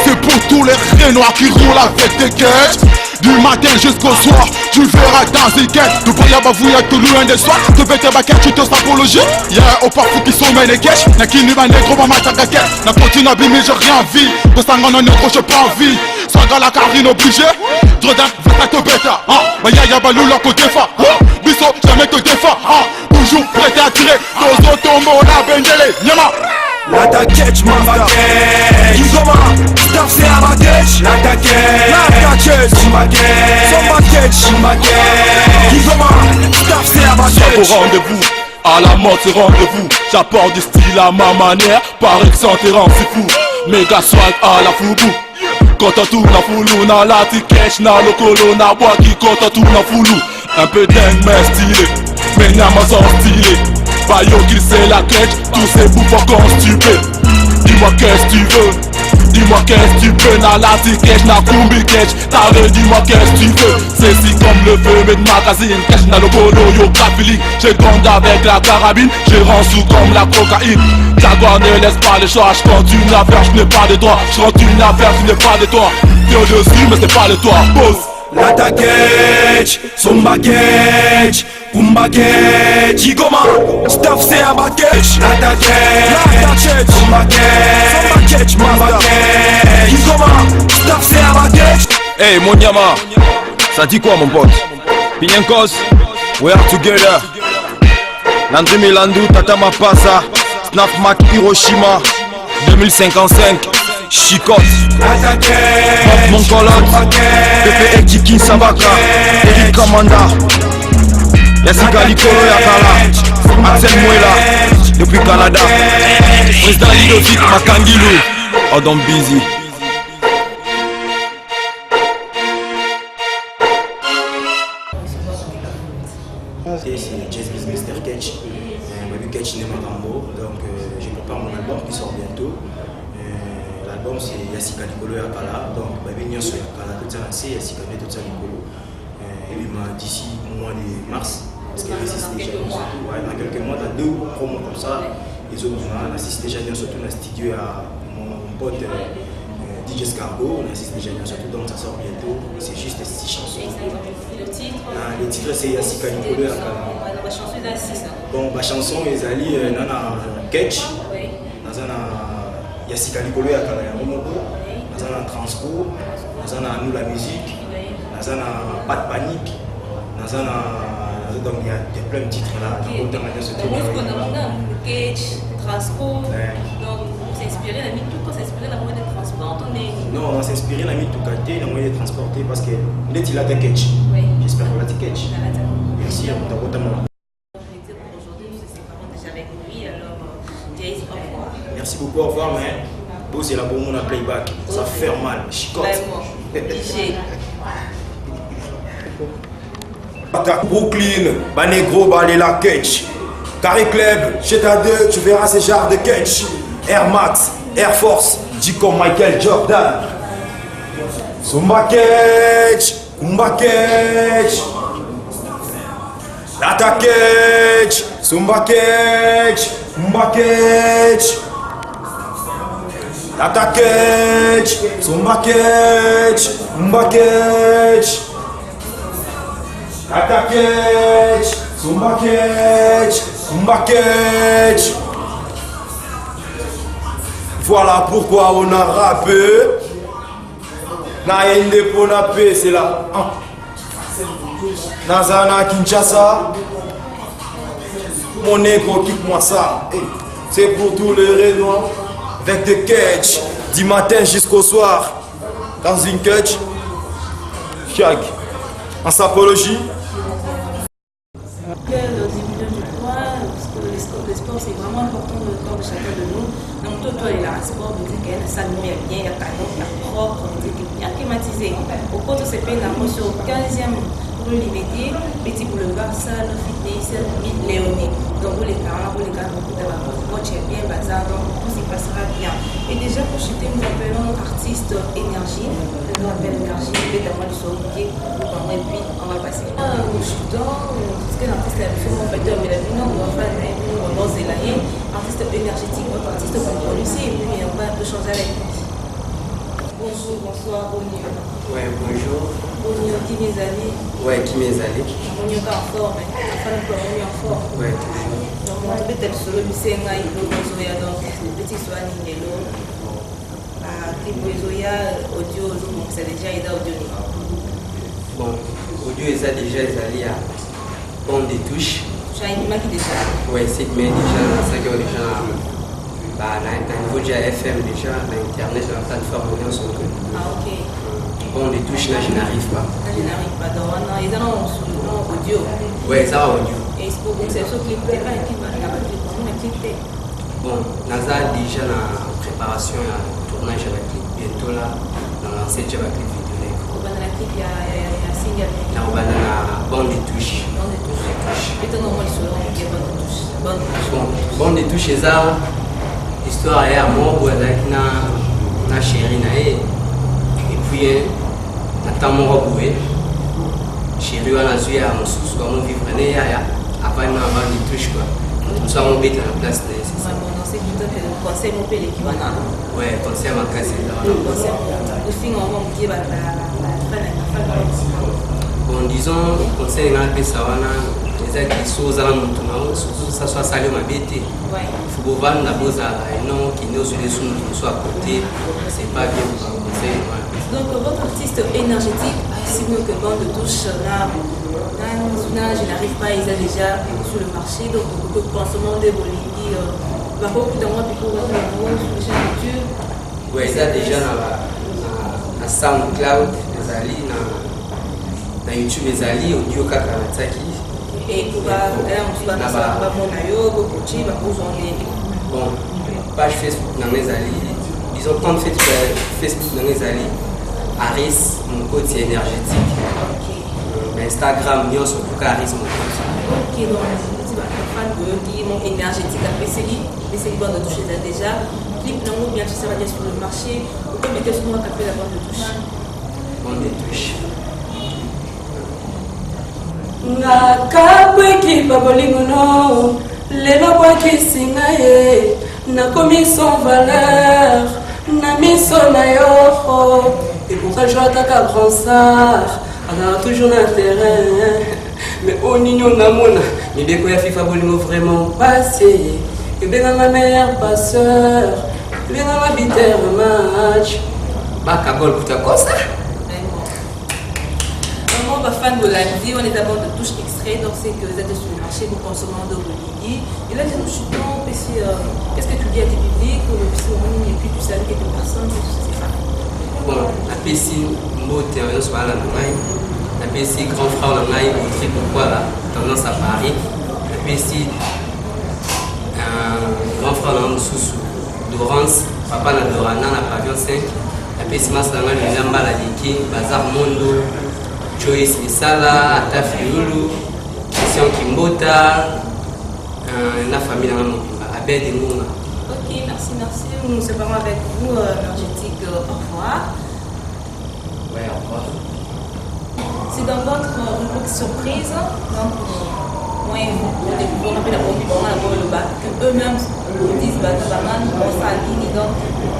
C'est pour tous les Renois qui roulent avec des caisses. Du matin jusqu'au soir, tu verras dans une quête. Tu peux y avoir tout loin des soirs. Tu veux te baquer, tu te sens pour loger. Y'a au parfum qui sont mes caches. N'a qui n'y va négro, ma matagaquette. N'a continue à bimmer, j'ai rien envie. De sangon en négro, j'ai pas envie. Sanga la carine obligée. Drodan, va te bêta. Bah y'a balou la côté fa. Bisso, jamais te défend. Toujours prêt à tirer. Dos automos, la bendele. Nyama. Lata Ketch, Mamba Ketch, Igoma, Staff c'est à Baketch. Lata Ketch, Somba Ketch, Igoma, Staff c'est à Baketch. Au rendez-vous, à la mort c'est rendez-vous. J'apporte du style à ma manière, par exemple c'est fou. Méga swag à la foubou. Kota tout na foulou, na lati Ketch, na lokolo, na bois qui kota tout na foulou. Un peu dingue mais stylé, mais Namazon stylé. Bayo qui c'est la Ketch, tous ces bouffons constipés. Dis-moi qu'est-ce que tu veux, dis-moi qu'est-ce que tu veux. Na lati Ketch, na kumbi Ketch, t'avais dis-moi qu'est-ce que tu veux. C'est si comme le feu, mais de magazine Ketch, na lokolo, yo feeling. J'ai grandi avec la carabine, j'ai sous comme la cocaïne. Jaguar ne laisse pas les choix, je continue à faire, je n'ai pas de droit. Je continue à faire, je n'ai pas de toi. T'es au-dessus, mais c'est pas de toi, pose. Lata Ketch, Somba Ketch, Kumba Ketch, Igoma, Staff c'est à Baketch. Lata Ketch, Somba Ketch, Mamba Ketch, Igoma, Staff c'est à Baketch. Hey Monyama, ça dit quoi mon pote? Pinyankos, we are together. Landry Milandu, Tata Mapasa, Snap Mac Hiroshima, 2055. Chicotte, Bob Moncolotte, Pepe Ekiki Sabaka, Eric Kamanda, Yassika Likolo Yakala, Axel Muela, depuis Canada, Président Ludovic Makangilou, Odom Busy. C'est Jazz Business Mr. Ketch, Baby Ketch Nemagambo, donc je prépare mon album qui sort bientôt. L'album c'est Yassika Likolo Yakala, donc Baby Nyonso Yakala, tout ça c'est Yassika tout ça Likolo. Et puis d'ici au mois de mars, parce qu'il assiste déjà dans quelques mois, dans 2 promos comme ça, ils ont assisté déjà surtout dans le studio à mon pote DJ Scargo, on assiste déjà surtout donc ça sort bientôt. C'est juste 6 chansons. Le titre Le titre c'est Yassika Nicolo. La chanson est 6. Bon, la chanson est allée dans un catch, dans un Yassika Nicolo à Kalayamomoko, dans un transport, dans un nous la musique, dans un pas de panique, dans un. Donc il y a plein de titres là. Donc on a catch, transport. Donc on s'est inspiré, on a mis tout quand s'inspirer la moyen de transport. Non, on s'est inspiré, on a mis tout côté, la moyen de transporter parce que là il a des catch. J'espère qu'on va te catch. Merci, on t'a retenu. Aujourd'hui nous sommes séparés déjà avec lui, alors Jace, au revoir. Merci beaucoup, au revoir, mais bon c'est la bonne mon playback, ça fait mal, chicote. Brooklyn, Banegro, Balela Catch. Carré Club, chez ta 2, tu verras ces genres de catch. Air Max, Air Force, dit comme Michael Jordan. Zumba Catch, Kumba Catch. Lata Catch, Zumba Catch, Kumba Catch. Lata Catch, Zumba Catch, Kumba Catch. Lata Catch, Zumba Catch, Kumba Catch. Voilà pourquoi on a rappé. Na yende pour la paix, c'est là. Nazana Kinshasa. Mon ego quitte-moi ça. C'est pour tous les Rénois. Avec des catch. Du matin jusqu'au soir. Dans une catch. Fiag. En sapologie. Le début du poids, parce que le sport c'est vraiment important dans le corps de chacun de nous. Donc toi il y a un sport, on dit qu'il y a ça, il y a bien, il y a canon, il y a propre, on dit qu'il y a climatisé. Au cours de ces pays, sur 15e rue Limité, petit boulevard, salle, fitness, Léonie. Donc vous les parents, vous les gars, vous tu es bien bazar, donc tout s'y passera bien. Et déjà pour chuter, nous appelons notre artiste Énergie. Nous appelons Énergie, évidemment du sourire, et puis on va passer. Nous chutons, parce que l'artiste a fait mon facteur, mais la vie non, on va faire un bon zélaïen, artiste énergétique, votre artiste contrôle aussi, et puis on va un peu changer avec lui. Bonjour, bonsoir, Bonio. Ouais, bonjour. Bonio, qui mes amis? Ouais, qui mes amis? Bonio pas en forme, enfin nous Bonio en forme. Ouais, toujours. Donc on peut être solo, mais c'est un gars, donc le petit soin, Ningelo. Audio, donc c'est déjà aidé audio. Bon, audio est déjà allé à Bande des touches. J'ai une image déjà. Ouais, c'est mais déjà, ça qui est déjà à niveau de FM déjà, l'internet, la plateforme, on est sur le. Ah ok. Bande des touches là, je n'arrive pas. Là, je n'arrive pas. Donc non, ils ont sur le nom audio. Ouais, ça va audio. Et c'est pour c'est ce clip, c'est pas un clip, on a clippé. Bon, Naza déjà en préparation à tournage avec clip bientôt là, dans l'ancien job avec clip vidéo. Dans la clip, il y a single. Là, on va dans la bande des touches. Bande des touches. Et ton nom, il se rend, il y a bande des touches. Bande des touches, c'est ça. L'histoire est à moi, où elle a chéri, et puis, attends mon roboué. Chéri, on a joué à mon sous, comme on vit vraiment, après, on a bande des touches, quoi. Tout ça, on met à la place de ça. C'est plutôt que le conseil, mon père, l'équivalent. Ouais, conseil à ma casse, c'est là. Le film, on va me dire, bon, disons, conseil, on a fait ça, les gens qui sont aux alentours, surtout ça soit salé ma bête. Il faut voir la base et non qui nous sur les sous qui sont à côté, c'est pas bien pour un conseil. Donc, votre artiste énergétique, si nous que bande de touche, là, je n'arrive pas, ils sont déjà sur le marché, donc beaucoup de consommants de Bolivie, beaucoup de moi, puis pour voir sur les chaînes YouTube. Oui, ils sont déjà dans SoundCloud, les alliés, dans YouTube, les alliés, audio Kakamataki. Et pour bon, page Facebook dans les alliés, ils ont tant de Facebook dans les alliés, Aris, mon côté énergétique. Instagram, il y a surtout Aris, mon côté. Ok, donc je fan de mon énergétique, après c'est une bande de touche déjà. Clip, non, bien sûr, ça va dire sur le marché. Vous pouvez mettre sur moi qu'après la bande de touche. Bande de touche. Nakabweki babolingono lelo bwakisi na ye nakomi sans valeur na miso na yo Ça joue à ta grand sœur. On a toujours l'intérêt. Mais au nignon namona. Mais bien que la FIFA voulait vraiment passer. Et bien ma meilleure passeur. Bien ma bitter match. Bah, Kabol, putain, quoi ça? Vraiment, pas fan de la vie, on est d'abord de touche extrait, donc c'est que vous êtes sur le marché, vous consommez de Bolivie. Et là, nous chutons, qu'est-ce que tu dis à tes publics, et puis tu sais quelques personnes, c'est ça. Bon, la PC, mot terrain sur la maille. La PC, grand frère la maille, vous savez pourquoi là, tendance à Paris. La PC, grand frère la Moussoussou, Dorance, papa la Dorana, la pavillon 5. La PC, ma sanga, le Lamba, la Diki, Bazar Mondo. Joyce Isala, Atafi Lulu, Christian Kimbota, la famille à Abed et Mouna. Ok, merci. Nous nous séparons avec vous, énergétique. Au revoir. Ouais, au revoir. C'est dans votre rubrique surprise, donc moi vous découvrez un peu la le bac, qu'eux-mêmes vous disent bah on s'aligne donc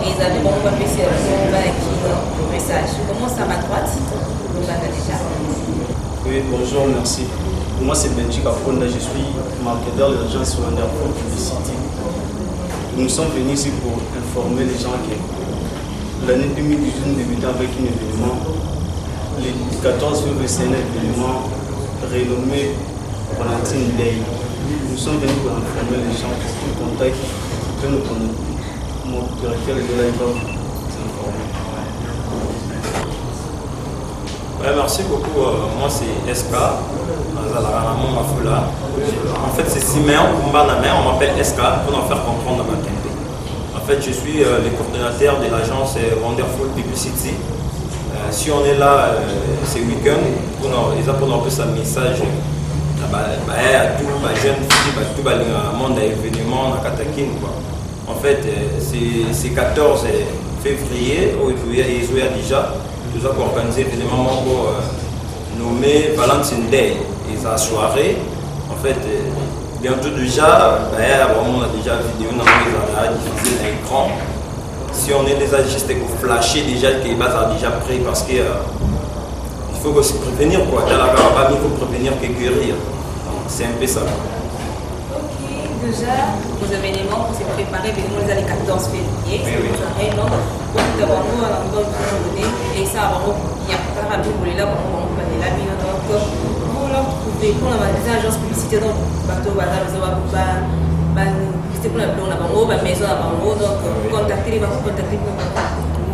et ils avaient bon PC le message. Je commence à ma droite. Déjà. Oui, bonjour, merci. Moi, c'est Benji Kafonda, je suis marketeur de l'agence Wonderful Publicity. Nous sommes venus ici pour informer les gens que l'année 2018 nous débutons avec un événement. Le 14 février, c'est un événement renommé Valentine Day. Nous sommes venus pour informer les gens pour tout contact que nous connaissons. Mon directeur de la va vous informer. Ouais, merci beaucoup. Moi, c'est SK. En fait, c'est Siméon Kumbaname. On m'appelle SK pour en faire comprendre ma qualité. En fait, je suis le coordonnateur de l'agence Wonderful Publicity. Si on est là, c'est week-end, pour nous faire un message à tout les jeunes filles, à tout le monde événement à Katakin. En fait, c'est 14 février, où il y a déjà. Nous avons organisé un événement nommé Valentine Day. Et la soirée, en fait, bientôt déjà, on a déjà vidéo, on a diffusé l'écran. Si on est déjà juste pour flasher déjà que les bases sont déjà prêts parce que il faut aussi prévenir quoi. Dans la caravane, il faut prévenir que guérir. C'est un peu ça. Ok, déjà, vos événements, vous êtes préparés, événement les années 14 février. Oui. Et ça, il y a pas de problème là, donc vous leur trouvez pour la agence publicité donc bateau bazar c'est pour la maison donc contactez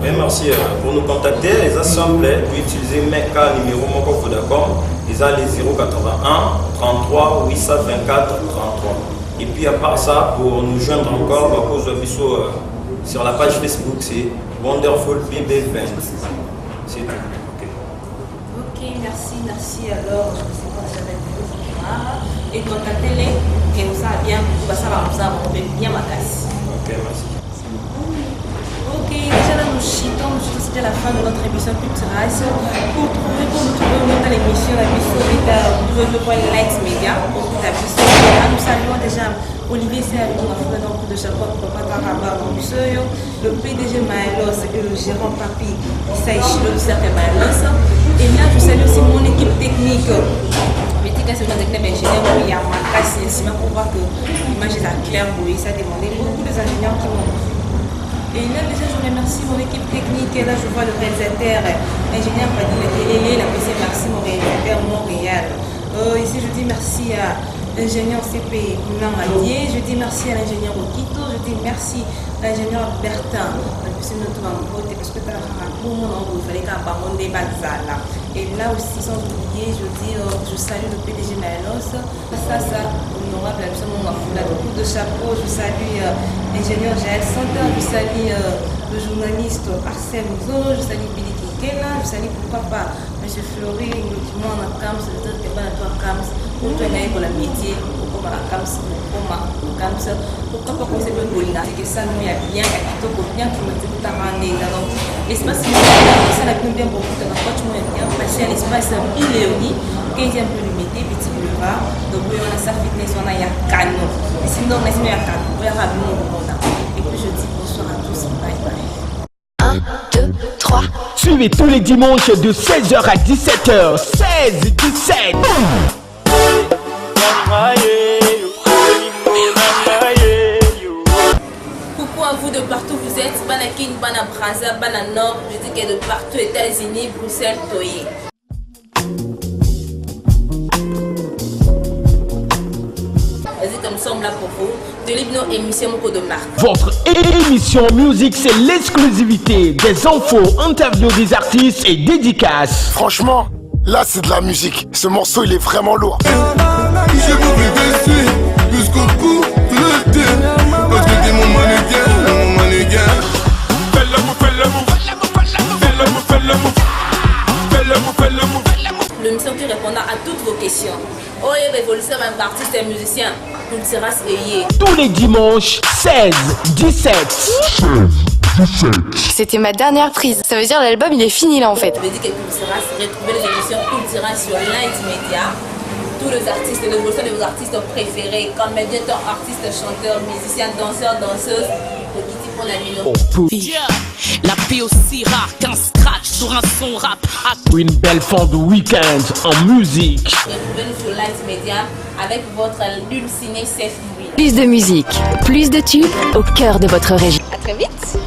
oui, merci. Pour nous contacter, les assemblées, vous utilisez MECA numéro mon Vodacom, ils ont les 081 33 824 33. Et puis à part ça, pour nous joindre encore, sur la page Facebook, c'est Wonderful BB20. C'est tout. Ok, merci. Alors, je ne sais pas si j'avais dit et contactez-les et vous savez bien, ça va bien ma casse. Ok, merci. Ok, déjà là nous chitons, c'était la fin de notre émission culturelle. Pour nous trouver dans l'émission, de Light Media, nous saluons déjà Olivier Sergio, donc de Japon, le PDG Maëlos et le gérant Papi, Saïchilo du Cercle Maëlos. Et là, je salue aussi mon équipe technique. C'est un ingénieur où il y a ma casse, pour voir que l'image est claire, ça a demandé beaucoup d'ingénieurs qui m'ont. Et là, déjà, je remercie mon équipe technique. Et là, je vois le réalisateur, ingénieur Padilla Télé, la PC Merci, mon réalisateur Montréal. Ici, je dis merci à l'ingénieur CP Namadier, je dis merci à l'ingénieur Okito, je dis merci à l'ingénieur Bertin. Parce que tu as il fallait qu'un Bazala. Et là aussi, sans oublier, je salue le PDG Maëlos. Ça, honorable, absolument beaucoup de chapeaux. Je salue l'ingénieur Jaël Santa, je salue le journaliste Arsène Mouzo, je salue Billy Kinkela, je salue pourquoi pas M. Fleury, le document en Kams, le directeur de Banatoire Kams, pour toi, pour la métier, pour la Kams, pour Kams, pourquoi pas qu'on s'est fait Bolina, c'est que ça nous y a bien, à qui t'as bien, qui m'a dit tout à ramener. Donc, l'espace, ça n'a plus bien beaucoup de rapproches, moi, bien, passer à l'espace Iléoni, 15e peu limité, petit boulevard, donc on a ça fitness, on a ya canon. Et sinon, on a mis un canon, on a ramené au monde. Et puis je dis bonsoir à tous, bye bye. 1, 2, 3. 23. Suivez tous les dimanches de 16h à 17h. 16-17. Coucou à vous de partout vous êtes. Banakin, Bana Braza, Bana Nord. Je dis que de partout, États-Unis, Bruxelles, Toye. Vas-y, comme nous sommes là pour vous. De l'hypno émission de marque. Votre émission musique, c'est l'exclusivité des infos, interviews des artistes et dédicaces. Franchement, là c'est de la musique. Ce morceau il est vraiment lourd. J'ai voulu dessus jusqu'au bout de l'été. Parce que t'es mon mannequin. Fais l'amour, fais l'amour. Fais l'amour, fais l'amour. Fais l'amour, fais l'amour. L'émission qui répondra à toutes vos questions. Oh, révolution, même artiste et musicien. Kultiras et tous les dimanches, 16-17. C'était ma dernière prise. Ça veut dire l'album il est fini là en fait. Je veux dire que Kultiras, retrouvez les émissions Kultiras sur Light Media. Tous les artistes, l'évolution de vos artistes préférés, comme médiateurs, artistes, chanteurs, musiciens, danseurs, danseuses. Le petit pour la nuit. La paix aussi rare qu'un scratch sur un son rap. Une belle fin de week-end en musique. Retrouvez-nous sur Light Media avec votre lune ciné Safe Louis. Plus de musique, plus de tubes au cœur de votre région. À très vite.